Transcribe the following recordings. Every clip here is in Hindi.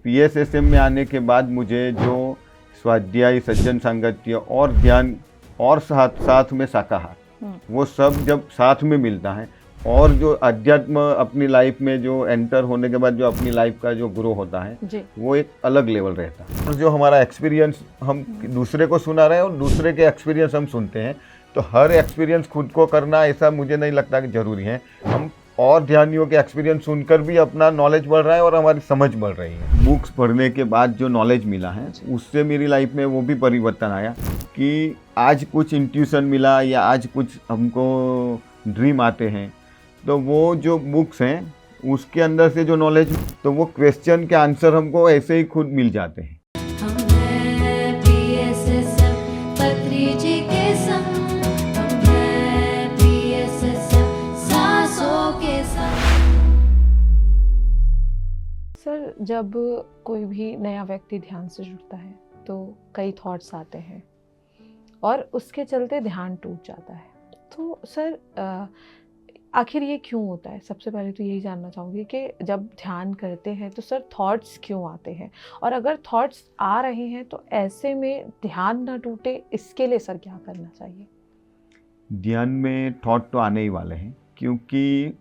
PSSM में आने के बाद मुझे जो स्वाध्याय, सज्जन सांगत्य और ध्यान और साथ साथ में शाकाहार, वो सब जब साथ में मिलता है और जो अध्यात्म अपनी लाइफ में जो एंटर होने के बाद जो अपनी लाइफ का जो ग्रो होता है वो एक अलग लेवल रहता है। और जो हमारा एक्सपीरियंस हम दूसरे को सुना रहे हैं और दूसरे के एक्सपीरियंस हम सुनते हैं, तो हर एक्सपीरियंस खुद को करना ऐसा मुझे नहीं लगता कि ज़रूरी है। हम और ध्यानियों के एक्सपीरियंस सुनकर भी अपना नॉलेज बढ़ रहा है और हमारी समझ बढ़ रही है। बुक्स पढ़ने के बाद जो नॉलेज मिला है उससे मेरी लाइफ में वो भी परिवर्तन आया कि आज कुछ इंट्यूशन मिला या आज कुछ हमको ड्रीम आते हैं, तो वो जो बुक्स हैं उसके अंदर से जो नॉलेज, तो वो क्वेश्चन के आंसर हमको ऐसे ही खुद मिल जाते हैं। सर, जब कोई भी नया व्यक्ति ध्यान से जुड़ता है तो कई थॉट्स आते हैं और उसके चलते ध्यान टूट जाता है। तो सर, आखिर ये क्यों होता है? सबसे पहले तो यही जानना चाहूँगी कि जब ध्यान करते हैं तो सर थॉट्स क्यों आते हैं, और अगर थॉट्स आ रहे हैं तो ऐसे में ध्यान ना टूटे, इसके लिए सर क्या करना चाहिए? ध्यान में थॉट तो आने ही वाले हैं, क्योंकि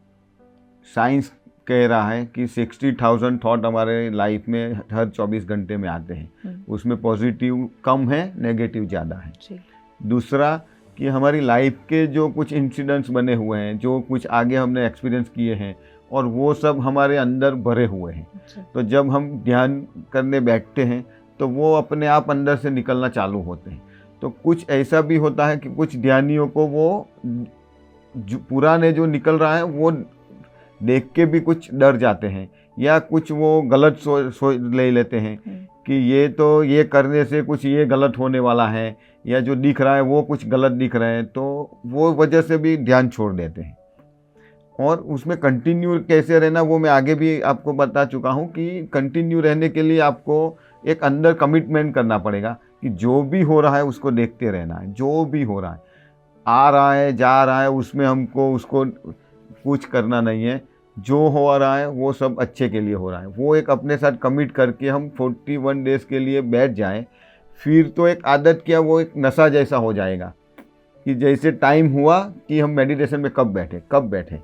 साइंस कह रहा है कि 60,000 थॉट हमारे लाइफ में हर 24 घंटे में आते हैं। उसमें पॉजिटिव कम है, नेगेटिव ज़्यादा है। दूसरा कि हमारी लाइफ के जो कुछ इंसिडेंट्स बने हुए हैं, जो कुछ आगे हमने एक्सपीरियंस किए हैं, और वो सब हमारे अंदर भरे हुए हैं। तो जब हम ध्यान करने बैठते हैं तो वो अपने आप अंदर से निकलना चालू होते हैं। तो कुछ ऐसा भी होता है कि कुछ ध्यानियों को वो जो पुराने जो निकल रहा है वो देख के भी कुछ डर जाते हैं, या कुछ वो गलत सोच ले लेते हैं कि ये तो ये करने से कुछ ये गलत होने वाला है, या जो दिख रहा है वो कुछ गलत दिख रहा है, तो वो वजह से भी ध्यान छोड़ देते हैं। और उसमें कंटिन्यू कैसे रहना वो मैं आगे भी आपको बता चुका हूँ कि कंटिन्यू रहने के लिए आपको एक अंदर कमिटमेंट करना पड़ेगा कि जो भी हो रहा है उसको देखते रहना है। जो भी हो रहा है, आ रहा है, जा रहा है, उसमें हमको उसको कुछ करना नहीं है। जो हो रहा है वो सब अच्छे के लिए हो रहा है। वो एक अपने साथ कमिट करके हम 41 डेज़ के लिए बैठ जाएं, फिर तो एक आदत क्या, वो एक नशा जैसा हो जाएगा कि जैसे टाइम हुआ कि हम मेडिटेशन में कब बैठे,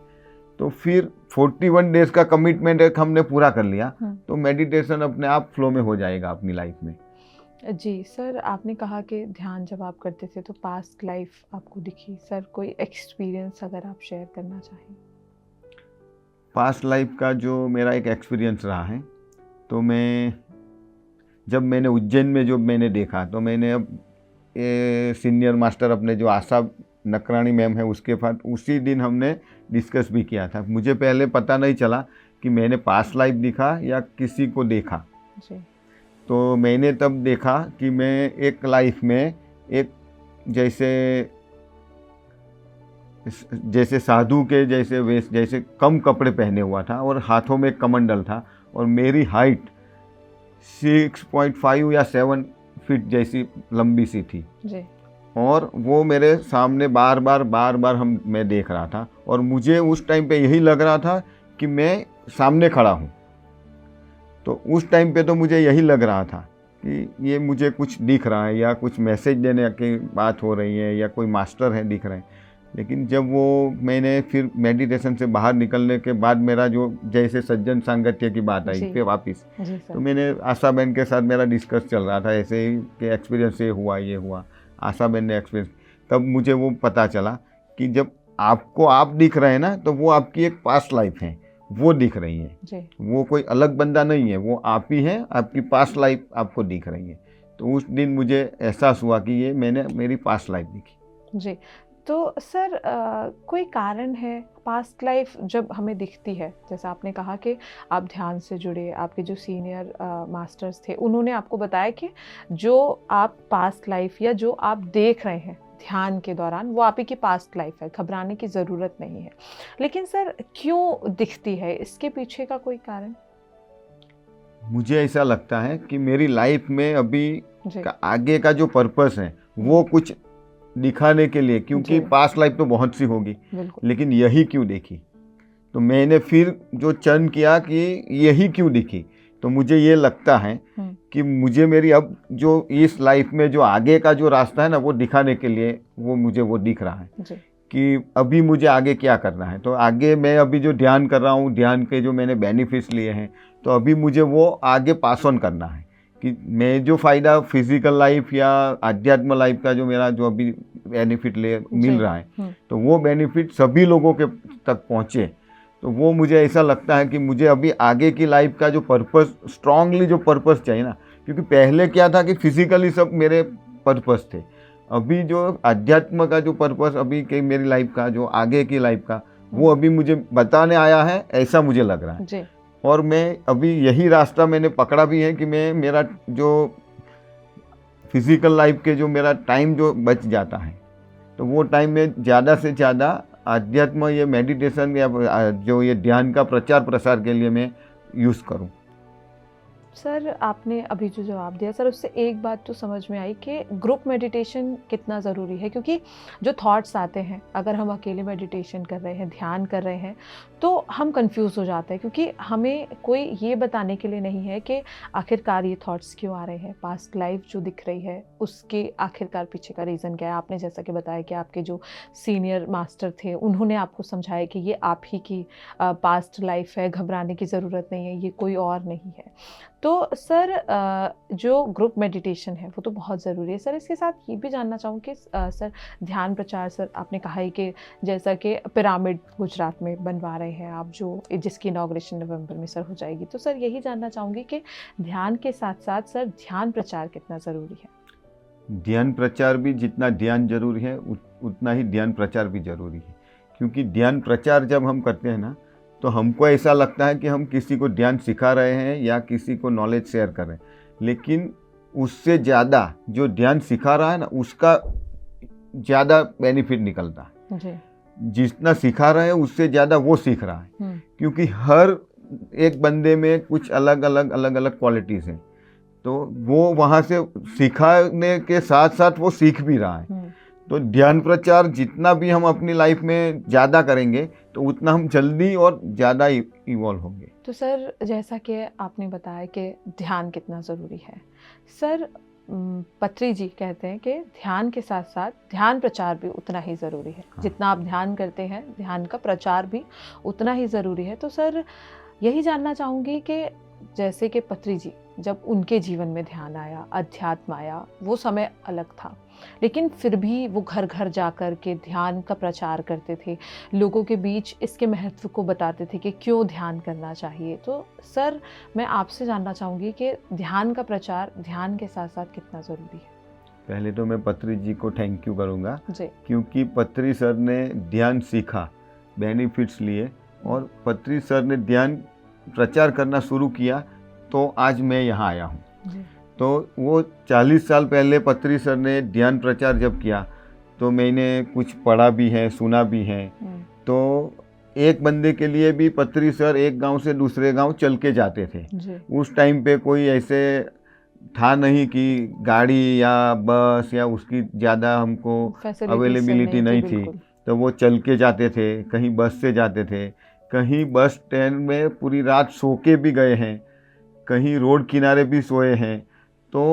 तो फिर 41 डेज़ का कमिटमेंट एक हमने पूरा कर लिया, तो मेडिटेशन अपने आप फ्लो में हो जाएगा अपनी लाइफ में। जी सर, आपने कहा कि ध्यान जब आप करते थे तो पास्ट लाइफ आपको दिखी। सर, कोई एक्सपीरियंस अगर आप शेयर करना चाहें? पास्ट लाइफ का जो मेरा एक एक्सपीरियंस रहा है, तो जब मैंने उज्जैन में जो मैंने देखा, तो मैंने अब सीनियर मास्टर अपने जो आशा नकरानी मैम है उसके साथ उसी दिन हमने डिस्कस भी किया था। मुझे पहले पता नहीं चला कि मैंने पास्ट लाइफ दिखा या किसी को देखा जी। तो मैंने तब देखा कि मैं एक लाइफ में एक जैसे साधु के जैसे वेश, जैसे कम कपड़े पहने हुआ था और हाथों में कमंडल था, और मेरी हाइट 6.5 या 7 फीट जैसी लंबी सी थी जी। और वो मेरे सामने बार बार मैं देख रहा था, और मुझे उस टाइम पे यही लग रहा था कि मैं सामने खड़ा हूँ। तो उस टाइम पे तो मुझे यही लग रहा था कि ये मुझे कुछ दिख रहा है, या कुछ मैसेज देने की बात हो रही है, या कोई मास्टर है दिख रहे हैं। लेकिन जब वो मैंने फिर मेडिटेशन से बाहर निकलने के बाद मेरा जो जैसे सज्जन सांगत्य की बात आई फिर वापस, तो मैंने आशा बहन के साथ मेरा डिस्कस चल रहा था ऐसे ही कि एक्सपीरियंस ये हुआ। आशा बहन ने एक्सपीरियंस, तब मुझे वो पता चला कि जब आपको आप दिख रहे हैं ना, तो वो आपकी एक पास्ट लाइफ है, वो दिख रही है। वो कोई अलग बंदा नहीं है, वो आप ही हैं, आपकी पास्ट लाइफ आपको दिख रही है। तो उस दिन मुझे एहसास हुआ कि ये मैंने मेरी पास्ट लाइफ दिखी जी। तो सर, कोई कारण है पास्ट लाइफ जब हमें दिखती है? जैसा आपने कहा कि आप ध्यान से जुड़े, आपके जो सीनियर मास्टर्स थे उन्होंने आपको बताया कि जो आप पास्ट लाइफ या जो आप देख रहे हैं ध्यान के दौरान वो आप ही की पास्ट लाइफ है, घबराने की ज़रूरत नहीं है। लेकिन सर, क्यों दिखती है? इसके पीछे का कोई कारण? मुझे ऐसा लगता है कि मेरी लाइफ में अभी आगे का जो पर्पस है वो कुछ दिखाने के लिए, क्योंकि पास्ट लाइफ तो बहुत सी होगी, लेकिन यही क्यों देखी। तो मैंने फिर जो चयन किया कि यही क्यों दिखी, तो मुझे ये लगता है कि मुझे मेरी अब जो इस लाइफ में जो आगे का जो रास्ता है ना, वो दिखाने के लिए मुझे वो दिख रहा है जी। कि अभी मुझे आगे क्या करना है। तो आगे मैं अभी जो ध्यान कर रहा हूँ, ध्यान के जो मैंने बेनिफिट्स लिए हैं, तो अभी मुझे वो आगे पास ऑन करना है कि मैं जो फ़ायदा फिजिकल लाइफ या आध्यात्म लाइफ का जो मेरा जो अभी बेनिफिट मिल रहा है, तो वो बेनिफिट सभी लोगों के तक पहुँचे। तो वो मुझे ऐसा लगता है कि मुझे अभी आगे की लाइफ का जो पर्पस, स्ट्रांगली जो पर्पस चाहिए ना, क्योंकि पहले क्या था कि फिजिकली सब मेरे पर्पस थे। अभी जो अध्यात्म का जो पर्पस अभी के मेरी लाइफ का, जो आगे की लाइफ का, वो अभी मुझे बताने आया है, ऐसा मुझे लग रहा है जी। और मैं अभी यही रास्ता मैंने पकड़ा भी है कि मैं मेरा जो फिजिकल लाइफ के जो मेरा टाइम जो बच जाता है, तो वो टाइम में ज़्यादा से ज़्यादा अध्यात्म, ये मेडिटेशन या जो ये ध्यान का प्रचार प्रसार के लिए मैं यूज़ करूं। सर आपने अभी जो जवाब दिया सर, उससे एक बात तो समझ में आई कि ग्रुप मेडिटेशन कितना ज़रूरी है, क्योंकि जो थॉट्स आते हैं, अगर हम अकेले मेडिटेशन कर रहे हैं, ध्यान कर रहे हैं, तो हम कंफ्यूज हो जाते हैं, क्योंकि हमें कोई ये बताने के लिए नहीं है कि आखिरकार ये थॉट्स क्यों आ रहे हैं, पास्ट लाइफ जो दिख रही है उसके आखिरकार पीछे का रीज़न क्या है। आपने जैसा कि बताया कि आपके जो सीनियर मास्टर थे, उन्होंने आपको समझाया कि ये आप ही की पास्ट लाइफ है, घबराने की ज़रूरत नहीं है, ये कोई और नहीं है। तो सर जो ग्रुप मेडिटेशन है वो तो बहुत ज़रूरी है सर। इसके साथ ये भी जानना चाहूँ कि सर ध्यान प्रचार, सर आपने कहा है कि जैसा कि पिरामिड गुजरात में बनवा रहे हैं आप, जो जिसकी इनॉग्रेशन नवंबर में सर हो जाएगी, तो सर यही जानना चाहूँगी कि ध्यान के साथ साथ सर ध्यान प्रचार कितना ज़रूरी है। ध्यान प्रचार भी, जितना ध्यान जरूरी है उतना ही ध्यान प्रचार भी जरूरी है, क्योंकि ध्यान प्रचार जब हम करते हैं ना, तो हमको ऐसा लगता है कि हम किसी को ध्यान सिखा रहे हैं या किसी को नॉलेज शेयर कर रहे हैं, लेकिन उससे ज़्यादा जो ध्यान सिखा रहा है ना, उसका ज़्यादा बेनिफिट निकलता है जी। जितना सिखा रहा है उससे ज़्यादा वो सीख रहा है, क्योंकि हर एक बंदे में कुछ अलग अलग क्वालिटीज़ हैं, तो वो वहाँ से सिखाने के साथ साथ वो सीख भी रहा है। तो ध्यान प्रचार जितना भी हम अपनी लाइफ में ज़्यादा करेंगे, तो उतना हम जल्दी और ज़्यादा इवॉल्व होंगे। तो सर जैसा कि आपने बताया कि ध्यान कितना ज़रूरी है, सर पत्री जी कहते हैं कि ध्यान के साथ साथ ध्यान प्रचार भी उतना ही ज़रूरी है। जितना आप ध्यान करते हैं, ध्यान का प्रचार भी उतना ही ज़रूरी है। तो सर यही जानना चाहूँगी कि जैसे कि पत्री जी, जब उनके जीवन में ध्यान आया, अध्यात्म आया, वो समय अलग था, लेकिन फिर भी वो घर घर जाकर के ध्यान का प्रचार करते थे, लोगों के बीच इसके महत्व को बताते थे कि क्यों ध्यान करना चाहिए। तो सर मैं आपसे जानना चाहूँगी कि ध्यान का प्रचार ध्यान के साथ साथ कितना ज़रूरी है। पहले तो मैं पत्री जी को थैंक यू करूँगा, क्योंकि पत्री सर ने ध्यान सीखा, बेनिफिट्स लिए, और पत्री सर ने ध्यान प्रचार करना शुरू किया, तो आज मैं यहाँ आया हूँ। तो वो 40 साल पहले पत्री सर ने ध्यान प्रचार जब किया, तो मैंने कुछ पढ़ा भी है, सुना भी है। तो एक बंदे के लिए भी पत्री सर एक गांव से दूसरे गांव चल के जाते थे। उस टाइम पे कोई ऐसे था नहीं कि गाड़ी या बस या उसकी ज़्यादा हमको अवेलेबिलिटी नहीं थी, तो वो चल के जाते थे, कहीं बस से जाते थे, कहीं बस स्टैंड में पूरी रात सो के भी गए हैं, कहीं रोड किनारे भी सोए हैं। तो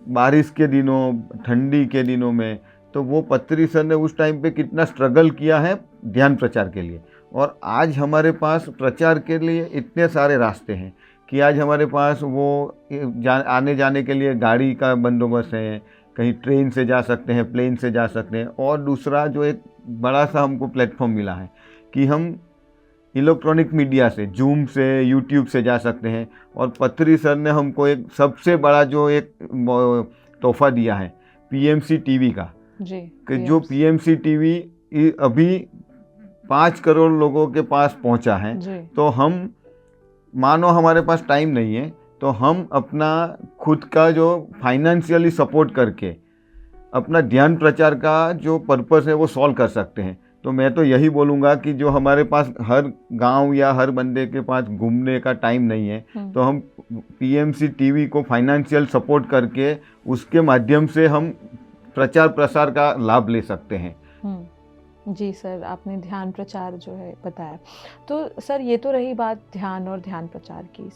बारिश के दिनों, ठंडी के दिनों में, तो वो पत्री सर ने उस टाइम पे कितना स्ट्रगल किया है ध्यान प्रचार के लिए। और आज हमारे पास प्रचार के लिए इतने सारे रास्ते हैं कि आज हमारे पास वो आने जाने के लिए गाड़ी का बंदोबस्त है, कहीं ट्रेन से जा सकते हैं, प्लेन से जा सकते हैं। और दूसरा जो एक बड़ा सा हमको प्लेटफॉर्म मिला है कि हम इलेक्ट्रॉनिक मीडिया से, जूम से, यूट्यूब से जा सकते हैं। और पत्री सर ने हमको एक सबसे बड़ा जो एक तोहफा दिया है पीएमसी टीवी का, कि जो पीएमसी टीवी अभी 5 करोड़ लोगों के पास पहुंचा है। तो हम मानो हमारे पास टाइम नहीं है, तो हम अपना खुद का जो फाइनेंशियली सपोर्ट करके अपना ध्यान प्रचार का जो पर्पस है वो सॉल्व कर सकते हैं। तो मैं तो यही बोलूँगा कि जो हमारे पास हर गांव या हर बंदे के पास घूमने का टाइम नहीं है, तो हम पीएमसी टीवी को फाइनेंशियल सपोर्ट करके उसके माध्यम से हम प्रचार प्रसार का लाभ ले सकते हैं। जी सर, आपने ध्यान प्रचार जो है बताया। तो सर ये तो रही बात ध्यान और ध्यान प्रचार की,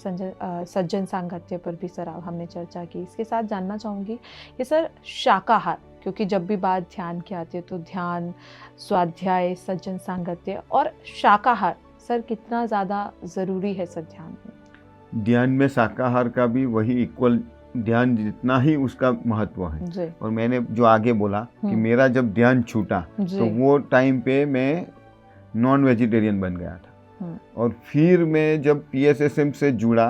सज्जन सांगत्य पर भी सर हमने चर्चा की। इसके साथ जानना चाहूँगी कि सर शाकाहार, क्योंकि जब भी बात ध्यान की आती है तो ध्यान, स्वाध्याय, सज्जन सांगत्य और शाकाहार सर कितना ज़्यादा ज़रूरी है सर ध्यान में? ध्यान में शाकाहार का भी वही इक्वल, ध्यान जितना ही उसका महत्व है। जी। और मैंने जो आगे बोला कि मेरा जब ध्यान छूटा जी। तो वो टाइम पे मैं नॉन वेजिटेरियन बन गया था। और फिर मैं जब PSSM से जुड़ा,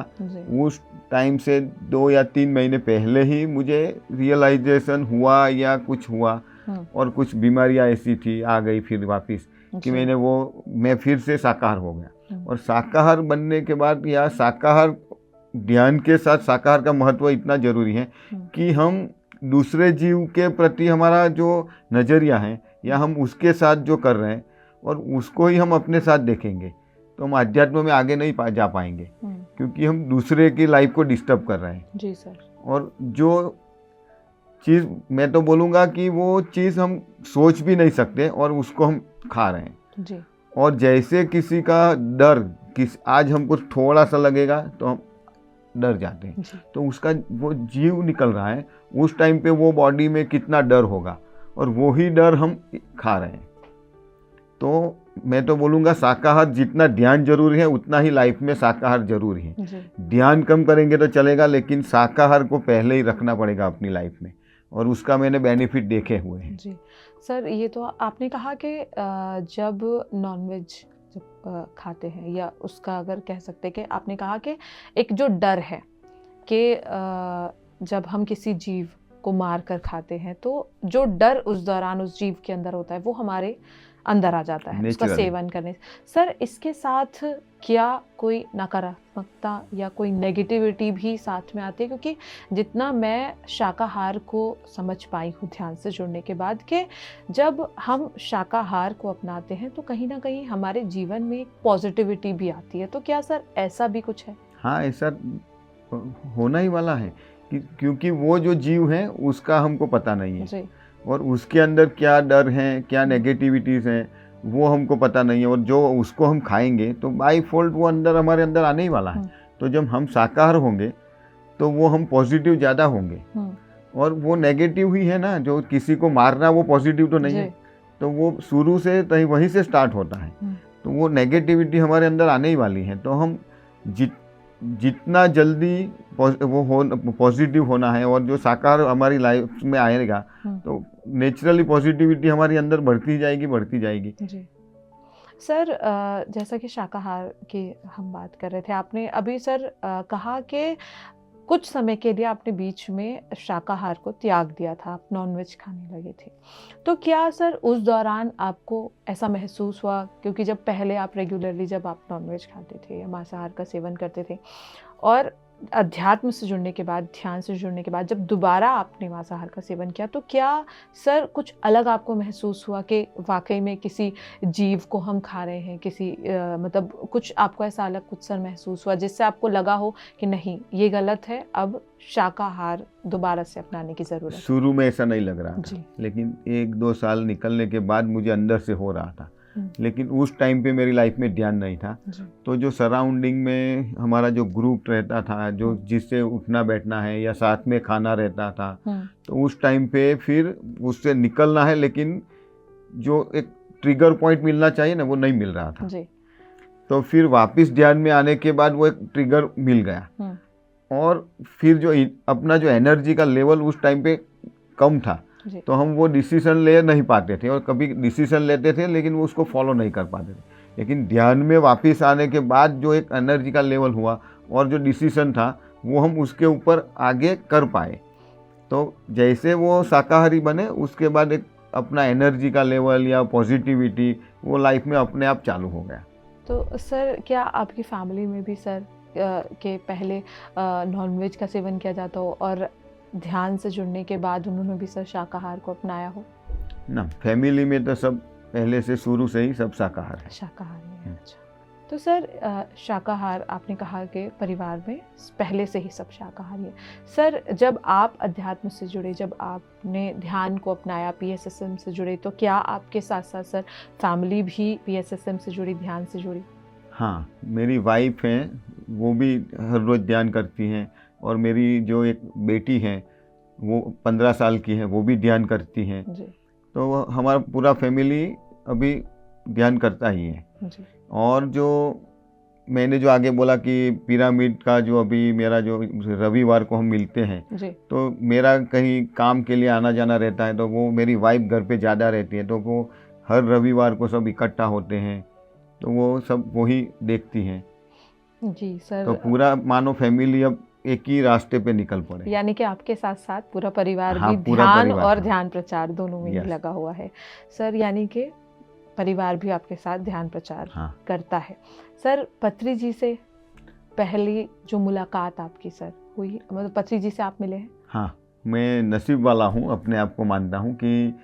उस टाइम से 2 या 3 महीने पहले ही मुझे रियलाइजेशन हुआ या कुछ हुआ, और कुछ बीमारियां ऐसी थी आ गई फिर वापस कि मैं फिर से शाकाहार हो गया। और शाकाहार बनने के बाद, या शाकाहार ध्यान के साथ शाकाहार का महत्व इतना जरूरी है कि हम दूसरे जीव के प्रति हमारा जो नज़रिया है, या हम उसके साथ जो कर रहे हैं और उसको ही हम अपने साथ देखेंगे, तो हम अध्यात्म में आगे नहीं जा पाएंगे, क्योंकि हम दूसरे की लाइफ को डिस्टर्ब कर रहे हैं। जी सर। और जो चीज़ मैं तो बोलूँगा कि वो चीज़ हम सोच भी नहीं सकते और उसको हम खा रहे हैं। जी। और जैसे किसी का डर, आज हमको थोड़ा सा लगेगा तो हम डर जाते हैं, तो उसका वो जीव निकल रहा है, उस टाइम पे वो बॉडी में कितना डर होगा, और वो ही डर हम खा रहे हैं। तो मैं तो बोलूँगा शाकाहार जितना ध्यान जरूरी है उतना ही लाइफ में शाकाहार जरूरी है। ध्यान कम करेंगे तो चलेगा, लेकिन शाकाहार को पहले ही रखना पड़ेगा अपनी लाइफ में, और उसका मैंने बेनिफिट देखे हुए हैं। जी सर, ये तो आपने कहा कि जब नॉनवेज जब खाते हैं, या उसका अगर कह सकते हैं कि आपने कहा कि एक जो डर है कि जब हम किसी जीव को मार कर खाते हैं तो जो डर उस दौरान उस जीव के अंदर होता है वो हमारे अंदर आ जाता है उसका सेवन करने से। सर इसके साथ क्या कोई नकारात्मकता या कोई नेगेटिविटी भी साथ में आती है? क्योंकि जितना मैं शाकाहार को समझ पाई हूँ ध्यान से जुड़ने के बाद, कि जब हम शाकाहार को अपनाते हैं तो कहीं ना कहीं हमारे जीवन में एक पॉजिटिविटी भी आती है। तो क्या सर ऐसा भी कुछ है? हाँ, ऐसा होना ही वाला है, क्योंकि वो जो जीव है उसका हमको पता नहीं है जी। और उसके अंदर क्या डर हैं, क्या नेगेटिविटीज़ हैं, वो हमको पता नहीं है। और जो उसको हम खाएंगे तो बाय फॉल्ट वो हमारे अंदर आने ही वाला है। तो जब हम शाकाहार होंगे तो वो हम पॉजिटिव ज़्यादा होंगे, और वो नेगेटिव ही है ना, जो किसी को मारना वो पॉजिटिव तो नहीं है, तो वो शुरू से वहीं से स्टार्ट होता है। तो वो नेगेटिविटी हमारे अंदर आने ही वाली है। तो हम जितना जल्दी वो पॉजिटिव होना है, और जो शाकाहार हमारी लाइफ में आएगा तो नेचुरली पॉजिटिविटी हमारी अंदर बढ़ती जाएगी। जी सर, जैसा कि शाकाहार की हम बात कर रहे थे, आपने अभी सर कहा कि कुछ समय के लिए आपने बीच में शाकाहार को त्याग दिया था, आप नॉनवेज खाने लगे थे। तो क्या सर उस दौरान आपको ऐसा महसूस हुआ, क्योंकि जब पहले आप रेगुलरली जब आप नॉनवेज खाते थे या मांसाहार का सेवन करते थे, और अध्यात्म से जुड़ने के बाद, ध्यान से जुड़ने के बाद जब दोबारा आपने मांसाहार का सेवन किया, तो क्या सर कुछ अलग आपको महसूस हुआ कि वाकई में किसी जीव को हम खा रहे हैं, किसी मतलब कुछ आपको ऐसा अलग कुछ सर महसूस हुआ जिससे आपको लगा हो कि नहीं ये गलत है, अब शाकाहार दोबारा से अपनाने की ज़रूरत है? शुरू में ऐसा नहीं लग रहा था, लेकिन 1-2 साल निकलने के बाद मुझे अंदर से हो रहा था। लेकिन उस टाइम पे मेरी लाइफ में ध्यान नहीं था। तो जो सराउंडिंग में हमारा जो ग्रुप रहता था, जो जिससे उठना बैठना है या साथ में खाना रहता था, तो उस टाइम पे फिर उससे निकलना है, लेकिन जो एक ट्रिगर पॉइंट मिलना चाहिए ना, वो नहीं मिल रहा था। तो फिर वापस ध्यान में आने के बाद वो एक ट्रिगर मिल गया, और फिर जो अपना जो एनर्जी का लेवल उस टाइम पे कम था, तो हम वो डिसीजन ले नहीं पाते थे, और कभी डिसीजन लेते थे लेकिन वो उसको फॉलो नहीं कर पाते थे। लेकिन ध्यान में वापस आने के बाद जो एक एनर्जी का लेवल हुआ और जो डिसीजन था वो हम उसके ऊपर आगे कर पाए। तो जैसे वो शाकाहारी बने उसके बाद एक अपना एनर्जी का लेवल या पॉजिटिविटी वो लाइफ में अपने आप चालू हो गया। तो सर क्या आपकी फैमिली में भी सर के पहले नॉनवेज का सेवन किया जाता हो और ध्यान से जुड़ने के बाद उन्होंने भी सर शाकाहार को अपनाया हो? ना, फैमिली में तो सब पहले से शुरू से ही सब शाकाहार है। शाकाहारी है। अच्छा। तो सर शाकाहार आपने कहा कि परिवार में पहले से ही सब शाकाहारी है। सर जब आप अध्यात्म से जुड़े, जब आपने ध्यान को अपनाया, PSSM से जुड़े, तो क्या आपके साथ साथ सर फैमिली भी PSSM से जुड़ी, ध्यान से जुड़ी? हाँ, मेरी वाइफ हैं, वो भी हर रोज़ ध्यान करती हैं, और मेरी जो एक बेटी है वो 15 साल की है, वो भी ध्यान करती हैं। जी तो हमारा पूरा फैमिली अभी ध्यान करता ही है। जी और जो मैंने जो आगे बोला कि पिरामिड का जो अभी मेरा जो रविवार को हम मिलते हैं, जी तो मेरा कहीं काम के लिए आना जाना रहता है, तो वो मेरी वाइफ घर पे ज़्यादा रहती है, तो वो हर रविवार को सब इकट्ठा होते हैं, तो वो सब वही देखती हैं। जी सर। तो पूरा मानो फैमिली अब एक ही रास्ते पे निकल पड़े। यानी कि आपके साथ साथ पूरा परिवार हाँ, भी पूरा ध्यान परिवार, और हाँ। ध्यान प्रचार दोनों में ही Yes. लगा हुआ है सर। यानी कि परिवार भी आपके साथ ध्यान प्रचार हाँ। करता है। सर पत्री जी से पहली जो मुलाकात आपकी सर हुई, मतलब पत्री जी से आप मिले हैं? हाँ, मैं नसीब वाला हूँ, अपने आप को मानता हूँ कि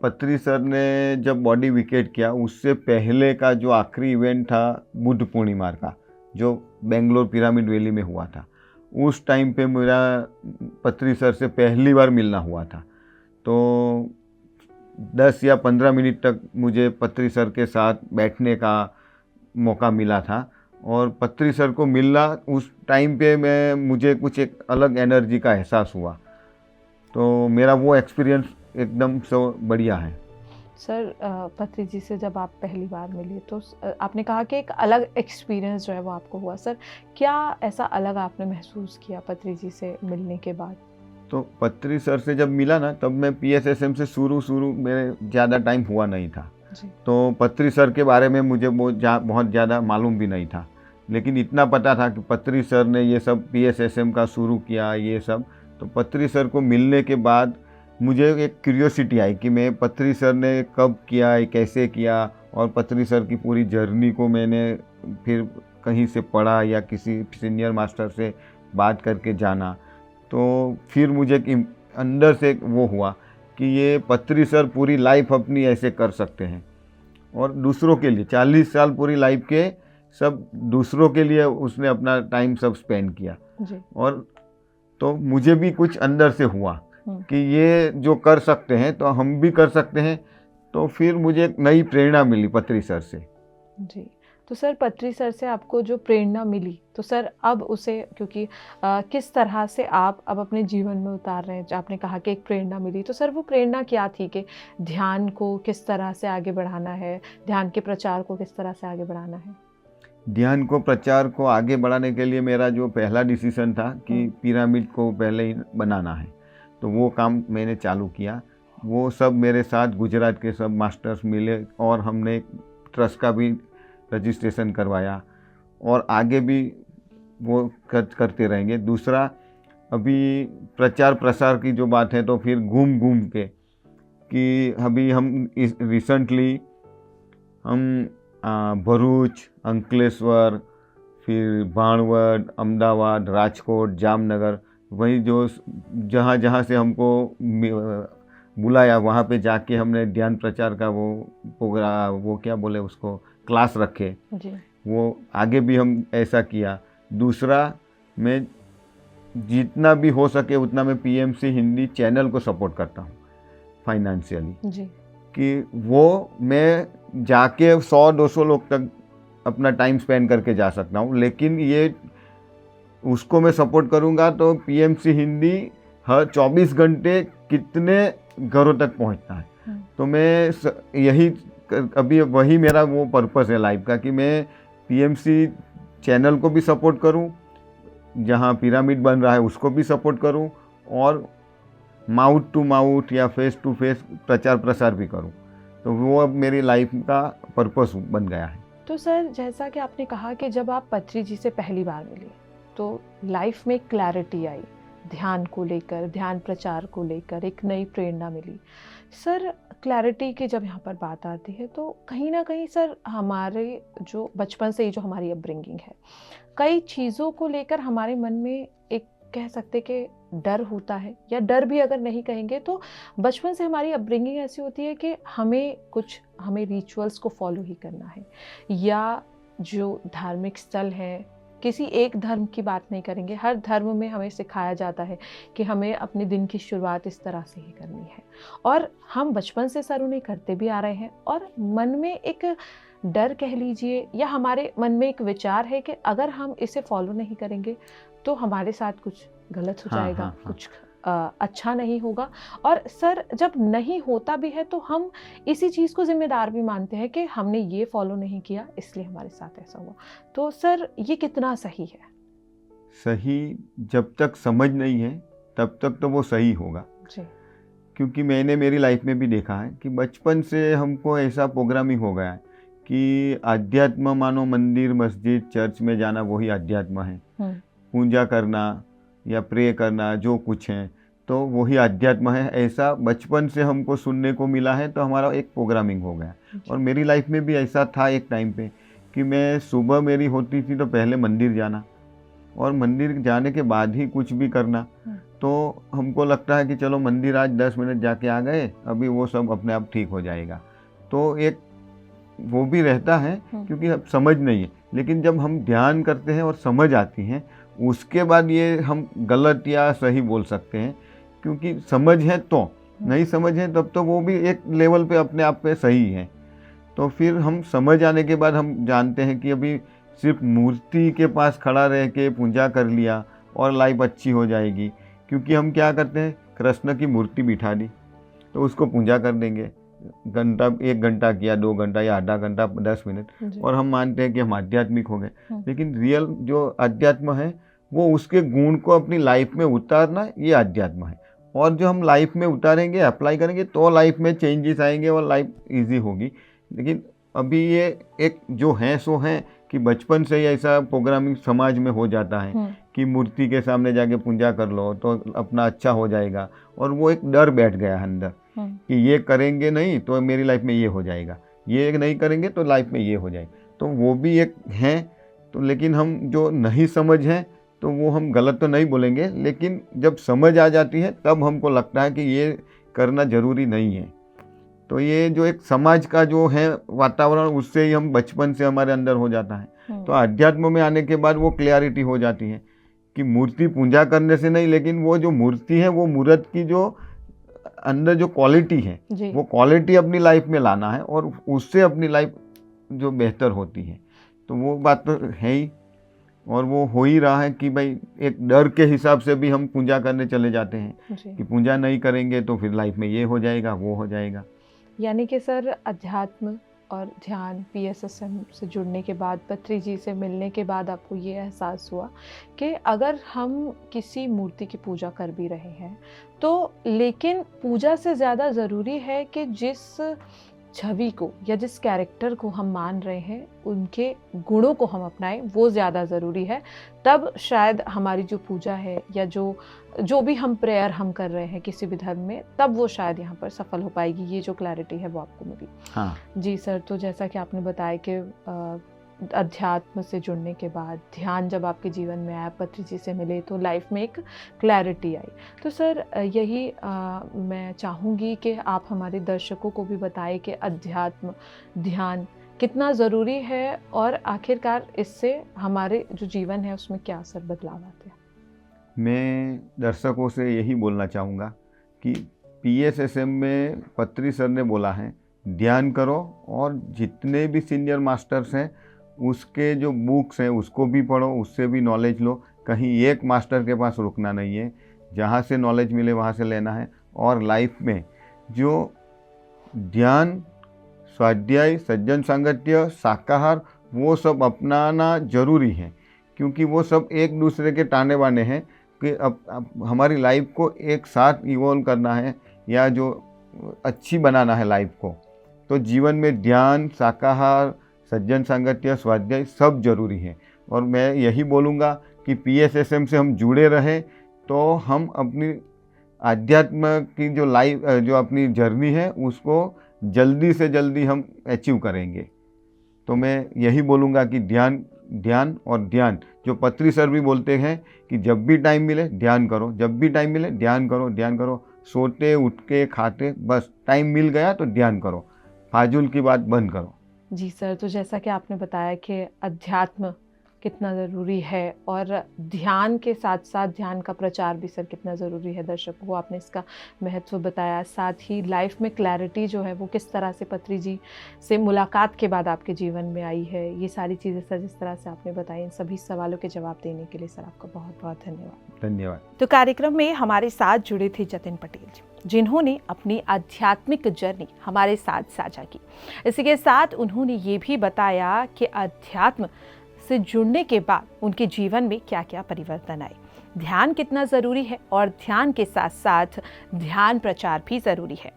पत्री सर ने जब बॉडी विकेट किया, उससे पहले का जो आखिरी इवेंट था बुद्ध पूर्णिमा का, जो बेंगलोर पिरामिड वैली में हुआ था, उस टाइम पे मेरा पत्री सर से पहली बार मिलना हुआ था। तो 10 या 15 मिनट तक मुझे पत्री सर के साथ बैठने का मौका मिला था, और पत्री सर को मिलना उस टाइम पे मुझे कुछ एक अलग एनर्जी का एहसास हुआ। तो मेरा वो एक्सपीरियंस एकदम से बढ़िया है। सर पत्री जी से जब आप पहली बार मिले तो आपने कहा कि एक अलग एक्सपीरियंस जो है वो आपको हुआ। सर क्या ऐसा अलग आपने महसूस किया पत्री जी से मिलने के बाद? तो पत्री सर से जब मिला ना, तब मैं PSSM से शुरू मेरे ज़्यादा टाइम हुआ नहीं था, जी तो पत्री सर के बारे में मुझे बहुत ज़्यादा मालूम भी नहीं था, लेकिन इतना पता था कि पत्री सर ने ये सब PSSM का शुरू किया ये सब। तो पत्री सर को मिलने के बाद मुझे एक क्यूरियोसिटी आई कि मैं पत्री सर ने कब किया, कैसे किया, और पत्री सर की पूरी जर्नी को मैंने फिर कहीं से पढ़ा या किसी सीनियर मास्टर से बात करके जाना। तो फिर मुझे अंदर से वो हुआ कि ये पत्री सर पूरी लाइफ अपनी ऐसे कर सकते हैं, और दूसरों के लिए 40 साल पूरी लाइफ के सब दूसरों के लिए उसने अपना टाइम सब स्पेंड किया। जी और तो मुझे भी कुछ अंदर से हुआ कि ये जो कर सकते हैं तो हम भी कर सकते हैं। तो फिर मुझे एक नई प्रेरणा मिली पत्री सर से। जी। तो सर पत्री सर से आपको जो प्रेरणा मिली, तो सर अब उसे क्योंकि किस तरह से आप अब अपने जीवन में उतार रहे हैं? आपने कहा कि एक प्रेरणा मिली, तो सर वो प्रेरणा क्या थी कि ध्यान को किस तरह से आगे बढ़ाना है, ध्यान के प्रचार को किस तरह से आगे बढ़ाना है? ध्यान को प्रचार को आगे बढ़ाने के लिए मेरा जो पहला डिसीजन था कि पिरामिड को पहले ही बनाना है, तो वो काम मैंने चालू किया। वो सब मेरे साथ गुजरात के सब मास्टर्स मिले, और हमने एक ट्रस्ट का भी रजिस्ट्रेशन करवाया, और आगे भी वो करते रहेंगे। दूसरा, अभी प्रचार प्रसार की जो बात है, तो फिर घूम घूम के कि अभी हम रिसेंटली हम भरूच, अंकलेश्वर, फिर भाणवड, अहमदाबाद, राजकोट, जामनगर, वही जो जहाँ जहाँ से हमको बुलाया वहाँ पे जाके हमने ध्यान प्रचार का वो प्रोग्राम, वो क्या बोले उसको, क्लास रखे। जी वो आगे भी हम ऐसा किया। दूसरा, मैं जितना भी हो सके उतना मैं PMC हिंदी चैनल को सपोर्ट करता हूँ फाइनेंशियली, जी कि वो मैं जाके 100-200 लोग तक अपना टाइम स्पेंड करके जा सकता हूँ, लेकिन ये उसको मैं सपोर्ट करूँगा तो PMC हिंदी हर 24 घंटे कितने घरों तक पहुँचता है। तो मैं यही अभी वही मेरा वो पर्पस है लाइफ का कि मैं PMC चैनल को भी सपोर्ट करूं, जहां पिरामिड बन रहा है उसको भी सपोर्ट करूं, और माउथ टू माउथ या फेस टू फेस प्रचार प्रसार भी करूं। तो वो अब मेरी लाइफ का पर्पस बन गया है। तो सर जैसा कि आपने कहा कि जब आप पत्री जी से पहली बार मिले तो लाइफ में क्लैरिटी आई, ध्यान को लेकर, ध्यान प्रचार को लेकर एक नई प्रेरणा मिली। सर क्लैरिटी की जब यहाँ पर बात आती है तो कहीं ना कहीं सर हमारे जो बचपन से ही जो हमारी अपब्रिंगिंग है, कई चीज़ों को लेकर हमारे मन में एक कह सकते कि डर होता है, या डर भी अगर नहीं कहेंगे तो बचपन से हमारी अपब्रिंगिंग ऐसी होती है कि हमें रिचुअल्स को फॉलो ही करना है, या जो धार्मिक स्थल है, किसी एक धर्म की बात नहीं करेंगे, हर धर्म में हमें सिखाया जाता है कि हमें अपने दिन की शुरुआत इस तरह से ही करनी है, और हम बचपन से सर उन्हें करते भी आ रहे हैं। और मन में एक डर कह लीजिए, या हमारे मन में एक विचार है कि अगर हम इसे फॉलो नहीं करेंगे तो हमारे साथ कुछ गलत हो जाएगा, कुछ अच्छा नहीं होगा। और सर जब नहीं होता भी है तो हम इसी चीज़ को जिम्मेदार भी मानते हैं कि हमने ये फॉलो नहीं किया इसलिए हमारे साथ ऐसा हुआ। तो सर ये कितना सही है? सही जब तक समझ नहीं है तब तक तो वो सही होगा जी। क्योंकि मैंने मेरी लाइफ में भी देखा है कि बचपन से हमको ऐसा प्रोग्रामिंग हो गया है कि अध्यात्म मानो मंदिर मस्जिद चर्च में जाना वही अध्यात्म है, पूजा करना या प्रे करना जो कुछ है तो वही अध्यात्म है, ऐसा बचपन से हमको सुनने को मिला है। तो हमारा एक प्रोग्रामिंग हो गया। और मेरी लाइफ में भी ऐसा था एक टाइम पे कि मैं सुबह मेरी होती थी तो पहले मंदिर जाना और मंदिर जाने के बाद ही कुछ भी करना। तो हमको लगता है कि चलो मंदिर आज 10 मिनट जाके आ गए, अभी वो सब अपने आप ठीक हो जाएगा। तो एक वो भी रहता है क्योंकि अब समझ नहीं है, लेकिन जब हम ध्यान करते हैं और समझ आती हैं उसके बाद ये हम गलत या सही बोल सकते हैं, क्योंकि समझ है तो, नहीं समझ है तब तो वो भी एक लेवल पे अपने आप पे सही है। तो फिर हम समझ आने के बाद हम जानते हैं कि अभी सिर्फ मूर्ति के पास खड़ा रह के पूजा कर लिया और लाइफ अच्छी हो जाएगी, क्योंकि हम क्या करते हैं, कृष्ण की मूर्ति बिठा दी तो उसको पूजा कर देंगे, घंटा 1 घंटा किया, 2 घंटा या आधा घंटा 10 मिनट, और हम मानते हैं कि हम आध्यात्मिक हो गए। लेकिन रियल जो अध्यात्म है वो उसके गुण को अपनी लाइफ में उतारना, ये अध्यात्म है। और जो हम लाइफ में उतारेंगे, अप्लाई करेंगे तो लाइफ में चेंजेस आएंगे और लाइफ इजी होगी। लेकिन अभी ये एक जो है सो है कि बचपन से ही ऐसा प्रोग्रामिंग समाज में हो जाता है कि मूर्ति के सामने जाके पूजा कर लो तो अपना अच्छा हो जाएगा, और वो एक डर बैठ गया अंदर कि ये करेंगे नहीं तो मेरी लाइफ में ये हो जाएगा, ये नहीं करेंगे तो लाइफ में ये हो जाएगा। तो वो भी एक है। तो लेकिन हम जो नहीं समझ हैं तो वो हम गलत तो नहीं बोलेंगे, लेकिन जब समझ आ जाती है तब हमको लगता है कि ये करना ज़रूरी नहीं है। तो ये जो एक समाज का जो है वातावरण, उससे ही हम बचपन से हमारे अंदर हो जाता है। तो अध्यात्म में आने के बाद वो क्लैरिटी हो जाती है कि मूर्ति पूजा करने से नहीं, लेकिन वो जो मूर्ति है वो मूर्त की जो अंदर जो क्वालिटी है वो क्वालिटी अपनी लाइफ में लाना है और उससे अपनी लाइफ जो बेहतर होती है। तो वो बात तो है ही, और वो हो ही रहा है कि भाई एक डर के हिसाब से भी हम पूजा करने चले जाते हैं कि पूजा नहीं करेंगे तो फिर लाइफ में ये हो जाएगा, वो हो जाएगा। यानी कि सर अध्यात्म और ध्यान PSSM से जुड़ने के बाद, पत्री जी से मिलने के बाद आपको ये एहसास हुआ कि अगर हम किसी मूर्ति की पूजा कर भी रहे हैं तो, लेकिन पूजा से ज़्यादा ज़रूरी है कि जिस छवि को या जिस कैरेक्टर को हम मान रहे हैं उनके गुणों को हम अपनाएं, वो ज़्यादा ज़रूरी है। तब शायद हमारी जो पूजा है या जो भी हम प्रेयर हम कर रहे हैं किसी भी धर्म में, तब वो शायद यहाँ पर सफल हो पाएगी। ये जो क्लैरिटी है वो आपको मिली। हाँ जी सर, तो जैसा कि आपने बताया कि अध्यात्म से जुड़ने के बाद ध्यान जब आपके जीवन में आया, पत्री जी से मिले तो लाइफ में एक क्लैरिटी आई। तो सर यही मैं चाहूँगी कि आप हमारे दर्शकों को भी बताएं कि अध्यात्म ध्यान कितना ज़रूरी है और आखिरकार इससे हमारे जो जीवन है उसमें क्या असर बदलाव आते हैं। मैं दर्शकों से यही बोलना चाहूँगा कि PSSM में पत्री सर ने बोला है ध्यान करो, और जितने भी सीनियर मास्टर्स हैं उसके जो बुक्स हैं उसको भी पढ़ो, उससे भी नॉलेज लो। कहीं एक मास्टर के पास रुकना नहीं है, जहाँ से नॉलेज मिले वहाँ से लेना है। और लाइफ में जो ध्यान, स्वाध्याय, सज्जन सांगत्य, शाकाहार, वो सब अपनाना ज़रूरी है, क्योंकि वो सब एक दूसरे के ताने बाने हैं कि अब हमारी लाइफ को एक साथ इवॉल्व करना है या जो अच्छी बनाना है लाइफ को। तो जीवन में ध्यान, शाकाहार, सज्जन सांगत्य, स्वाध्याय सब जरूरी है। और मैं यही बोलूँगा कि PSSM से हम जुड़े रहें तो हम अपनी आध्यात्म की जो लाइफ, जो अपनी जर्नी है उसको जल्दी से जल्दी हम अचीव करेंगे। तो मैं यही बोलूँगा कि ध्यान ध्यान और ध्यान, जो पत्री सर भी बोलते हैं कि जब भी टाइम मिले ध्यान करो, जब भी टाइम मिले ध्यान करो, ध्यान करो, सोते उठ के खाते बस टाइम मिल गया तो ध्यान करो, फाजुल की बात बंद करो। जी सर, तो जैसा कि आपने बताया कि अध्यात्म कितना ज़रूरी है और ध्यान के साथ साथ ध्यान का प्रचार भी सर कितना ज़रूरी है दर्शकों को, आपने इसका महत्व बताया। साथ ही लाइफ में क्लैरिटी जो है वो किस तरह से पत्री जी से मुलाकात के बाद आपके जीवन में आई है, ये सारी चीज़ें सर जिस तरह से आपने बताई, इन सभी सवालों के जवाब देने के लिए सर आपका बहुत बहुत धन्यवाद। धन्यवाद। तो कार्यक्रम में हमारे साथ जुड़े थे जतिन पटेल जी, जिन्होंने अपनी आध्यात्मिक जर्नी हमारे साथ साझा की। इसी के साथ उन्होंने ये भी बताया कि अध्यात्म से जुड़ने के बाद उनके जीवन में क्या क्या परिवर्तन आए, ध्यान कितना ज़रूरी है और ध्यान के साथ साथ ध्यान प्रचार भी ज़रूरी है।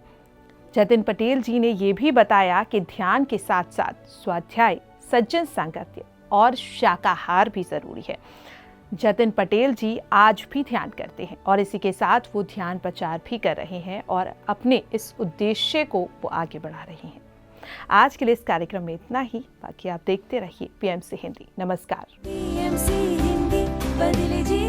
जतिन पटेल जी ने ये भी बताया कि ध्यान के साथ साथ स्वाध्याय, सज्जन सांगत्य और शाकाहार भी ज़रूरी है। जतिन पटेल जी आज भी ध्यान करते हैं और इसी के साथ वो ध्यान प्रचार भी कर रहे हैं और अपने इस उद्देश्य को वो आगे बढ़ा रहे हैं। आज के लिए इस कार्यक्रम में इतना ही, बाकी आप देखते रहिए PMC हिंदी। नमस्कार। PMC हिंदी बदले जी